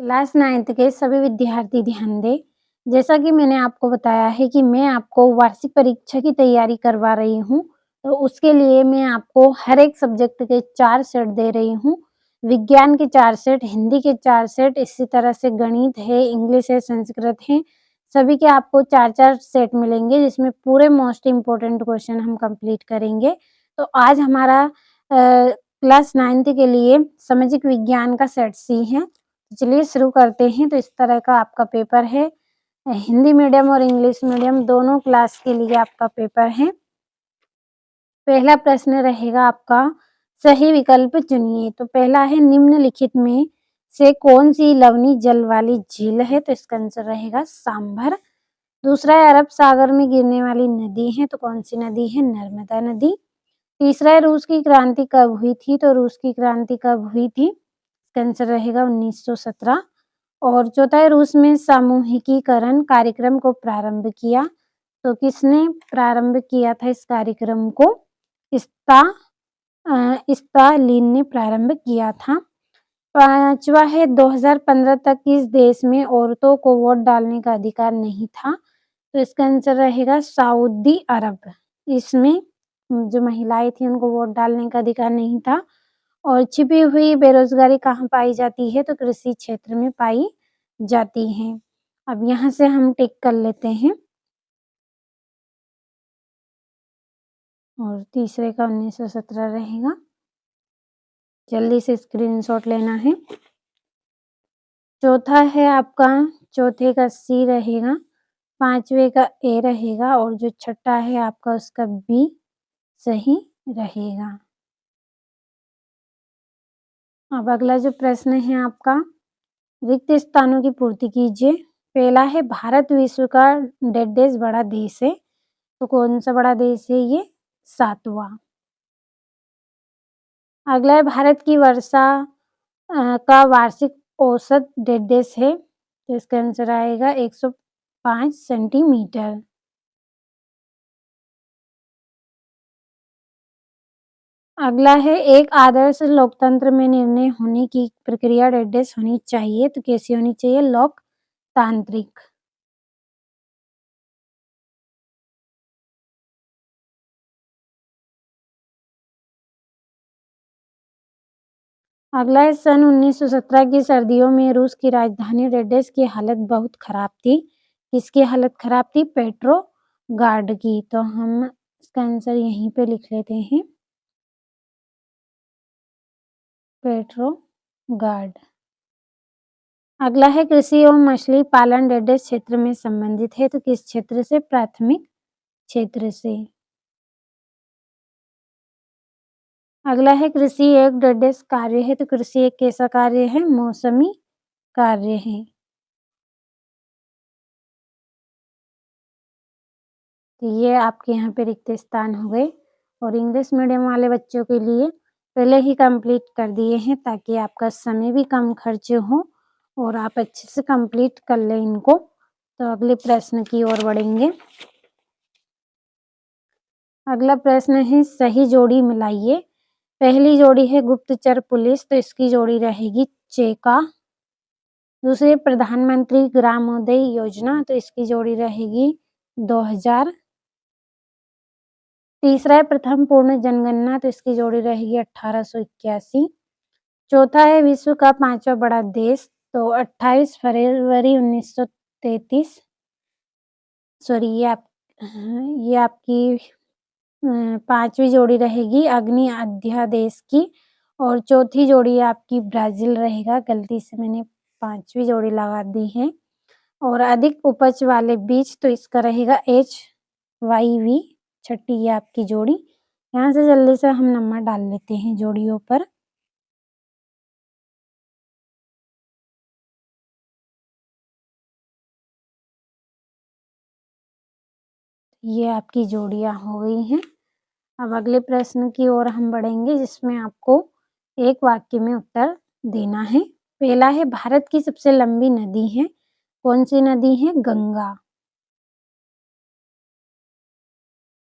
Class 9th के सभी विद्यार्थी ध्यान दें। जैसा कि मैंने आपको बताया है कि मैं आपको वार्षिक परीक्षा की तैयारी करवा रही हूँ, तो उसके लिए मैं आपको हर एक सब्जेक्ट के 4 सेट दे रही हूँ। विज्ञान के 4 सेट, हिंदी के 4 सेट, इसी तरह से गणित है, इंग्लिश है, संस्कृत है, सभी के आपको 4-4 सेट मिलेंगे, जिसमें पूरे मोस्ट इम्पोर्टेंट क्वेश्चन हम कंप्लीट करेंगे। तो आज हमारा क्लास 9th के लिए सामाजिक विज्ञान का सेट सी है। चलिए शुरू करते हैं। तो इस तरह का आपका पेपर है। हिंदी मीडियम और इंग्लिश मीडियम दोनों क्लास के लिए आपका पेपर है। पहला प्रश्न रहेगा आपका, सही विकल्प चुनिए। तो पहला है, निम्नलिखित में से कौन सी लवणीय जल वाली झील है? तो इसका आंसर रहेगा सांभर। दूसरा है, अरब सागर में गिरने वाली नदी है, तो कौन सी नदी है? नर्मदा नदी। तीसरा है, रूस की क्रांति कब हुई थी? तो रूस की क्रांति कब हुई थी? इसका आंसर रहेगा 1917। और चौथा है, रूस में सामूहिकीकरण कार्यक्रम को प्रारंभ किया। तो किसने प्रारंभ किया था इस कार्यक्रम को? स्टालिन ने प्रारंभ किया था। पांचवा है, 2015 तक किस देश में औरतों को वोट डालने का अधिकार नहीं था? तो इसका आंसर रहेगा सऊदी अरब। इसमें जो महिलाएं थी उनको वोट डालने का अधिकार नहीं था। और छिपी हुई बेरोजगारी कहाँ पाई जाती है? तो कृषि क्षेत्र में पाई जाती है। अब यहाँ से हम टिक कर लेते हैं। और तीसरे का 1917 रहेगा। जल्दी से स्क्रीनशॉट लेना है। चौथा है आपका, चौथे का सी रहेगा, पांचवे का ए रहेगा, और जो छठा है आपका उसका बी सही रहेगा। अब अगला जो प्रश्न है आपका, रिक्त स्थानों की पूर्ति कीजिए। पहला है, भारत विश्व का डेढ़ बड़ा देश है, तो कौन सा बड़ा देश है ये? 7वां। अगला है, भारत की वर्षा का वार्षिक औसत डेढ़ है, तो इसका आंसर आएगा 105 सेंटीमीटर। अगला है, एक आदर्श लोकतंत्र में निर्णय होने की प्रक्रिया डेढ़ होनी चाहिए, तो कैसी होनी चाहिए? लोकतांत्रिक। अगला है, सन 1917 की सर्दियों में रूस की राजधानी डेढ़ की हालत बहुत खराब थी। किसकी हालत खराब थी? पेट्रोगार्ड की। तो हम इसका आंसर यहीं पे लिख लेते हैं, पेट्रोगार्ड। अगला है, कृषि एवं मछली पालन डेढ़ क्षेत्र में संबंधित है, तो किस क्षेत्र से? प्राथमिक क्षेत्र से। अगला है, कृषि एक डेढ़ कार्य है, तो कृषि एक कैसा कार्य है? मौसमी कार्य है। तो ये आपके यहाँ पे रिक्त स्थान हो गए। और इंग्लिश मीडियम वाले बच्चों के लिए पहले ही कंप्लीट कर दिए हैं, ताकि आपका समय भी कम खर्च हो और आप अच्छे से कंप्लीट कर लें इनको। तो अगले प्रश्न की ओर बढ़ेंगे। अगला प्रश्न है, सही जोड़ी मिलाइए। पहली जोड़ी है गुप्तचर पुलिस, तो इसकी जोड़ी रहेगी चेका। दूसरी, प्रधानमंत्री ग्रामोदय योजना, तो इसकी जोड़ी रहेगी 2000। तीसरा है प्रथम पूर्ण जनगणना, तो इसकी जोड़ी रहेगी 1881। चौथा है विश्व का 5वां बड़ा देश, तो 28 फरवरी 1933। सॉरी, ये आपकी 5वीं जोड़ी रहेगी अग्नि अध्यादेश की। और चौथी जोड़ी आपकी ब्राजील रहेगा। गलती से मैंने 5वीं जोड़ी लगा दी है। और अधिक उपज वाले बीज, तो इसका रहेगा HYV। छठी ये आपकी जोड़ी। यहाँ से जल्दी से हम नंबर डाल लेते हैं जोड़ियों पर। ये आपकी जोड़ियाँ हो गई हैं। अब अगले प्रश्न की ओर हम बढ़ेंगे, जिसमें आपको एक वाक्य में उत्तर देना है। पहला है, भारत की सबसे लंबी नदी है, कौन सी नदी है? गंगा।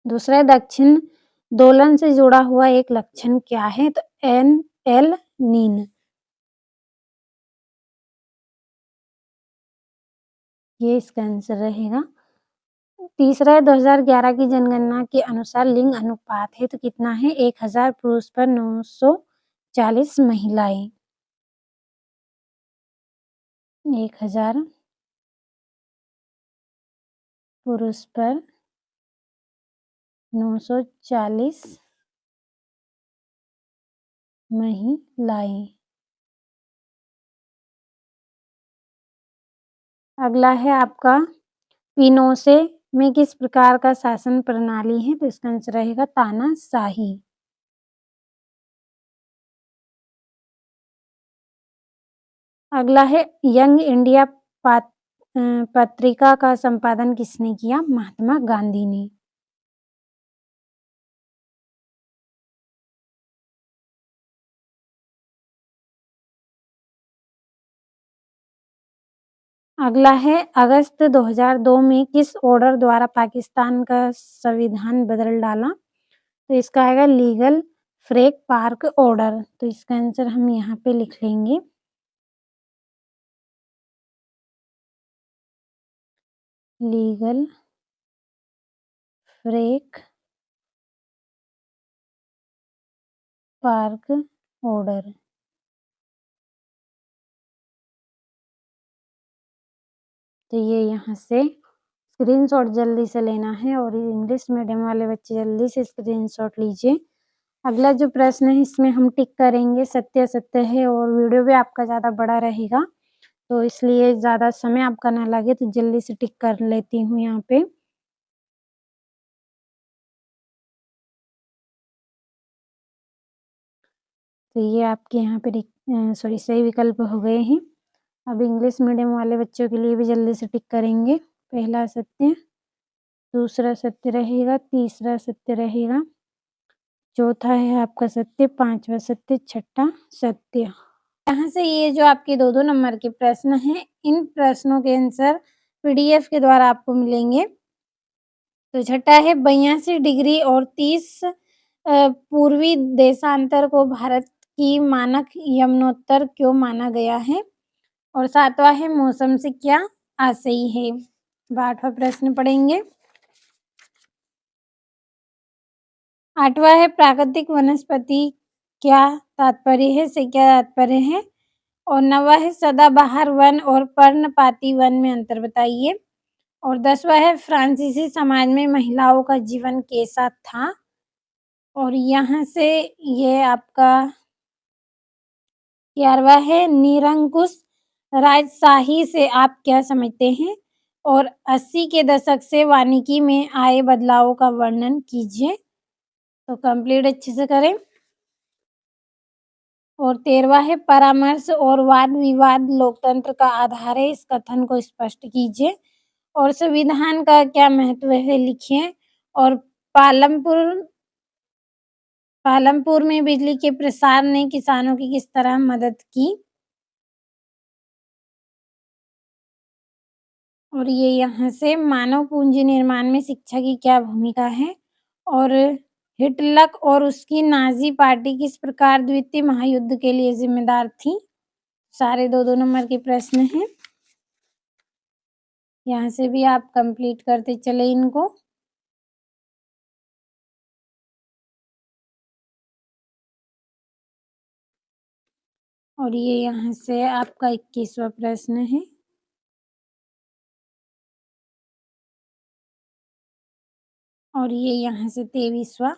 दूसरा है, दक्षिण दोलन से जुड़ा हुआ एक लक्षण क्या है? तो एल नीन। ये इसका आंसर रहेगा। तीसरा है 2011 की जनगणना के अनुसार लिंग अनुपात है तो कितना है 1000 पुरुष पर 940 महिलाएं। 1000 पुरुष पर 940 महिलाएं। अगला है आपका पिनोसे में किस प्रकार का शासन प्रणाली है तो इसका आंसर रहेगा तानाशाही। अगला है यंग इंडिया पत्रिका का संपादन किसने किया? महात्मा गांधी ने। अगला है अगस्त 2002 में किस ऑर्डर द्वारा पाकिस्तान का संविधान बदल डाला? तो इसका आएगा लीगल फ्रेक पार्क ऑर्डर। तो इसका आंसर हम यहाँ पे लिख लेंगे। Legal freak park order. तो ये यहाँ से स्क्रीनशॉट जल्दी से लेना है और इंग्लिश मीडियम वाले बच्चे जल्दी से स्क्रीनशॉट लीजिए। अगला जो प्रश्न है इसमें हम टिक करेंगे सत्य सत्य है और वीडियो भी आपका ज़्यादा बड़ा रहेगा तो इसलिए ज़्यादा समय आपका ना लगे तो जल्दी से टिक कर लेती हूँ यहाँ पे। तो ये आपके यहाँ पे सॉरी सही विकल्प हो गए हैं। अब इंग्लिश मीडियम वाले बच्चों के लिए भी जल्दी से टिक करेंगे। पहला सत्य, दूसरा सत्य रहेगा, तीसरा सत्य रहेगा, चौथा है आपका सत्य, पांचवा सत्य, छठा सत्य। यहाँ से ये जो आपके 2-2 नंबर के प्रश्न हैं, इन प्रश्नों के आंसर पीडीएफ के द्वारा आपको मिलेंगे। तो छठा है 82 डिग्री और 30 पूर्वी देशांतर को भारत की मानक यमुनोत्तर क्यों माना गया है? और 7वां है मौसम से क्या आशय है? 8वां प्रश्न पढ़ेंगे। 8वां है प्राकृतिक वनस्पति क्या तात्पर्य है से क्या तात्पर्य है? और 9वां है सदाबहार वन और पर्णपाती वन में अंतर बताइए। और 10वां है फ्रांसीसी समाज में महिलाओं का जीवन कैसा था? और यहाँ से ये आपका 11वां है निरंकुश राजशाही से आप क्या समझते हैं? और 80 के दशक से वानिकी में आए बदलावों का वर्णन कीजिए। तो कंप्लीट अच्छे से करें। और 13वां है परामर्श और वाद विवाद लोकतंत्र का आधार है, इस कथन को स्पष्ट कीजिए। और संविधान का क्या महत्व है लिखिए। और पालमपुर में बिजली के प्रसार ने किसानों की किस तरह मदद की? और ये यहाँ से मानव पूंजी निर्माण में शिक्षा की क्या भूमिका है? और हिटलर और उसकी नाज़ी पार्टी किस प्रकार द्वितीय महायुद्ध के लिए जिम्मेदार थी? सारे 2-2 नंबर के प्रश्न हैं। यहाँ से भी आप कंप्लीट करते चले इनको। और ये यहाँ से आपका 21वां प्रश्न है। और ये यहाँ से 23वां।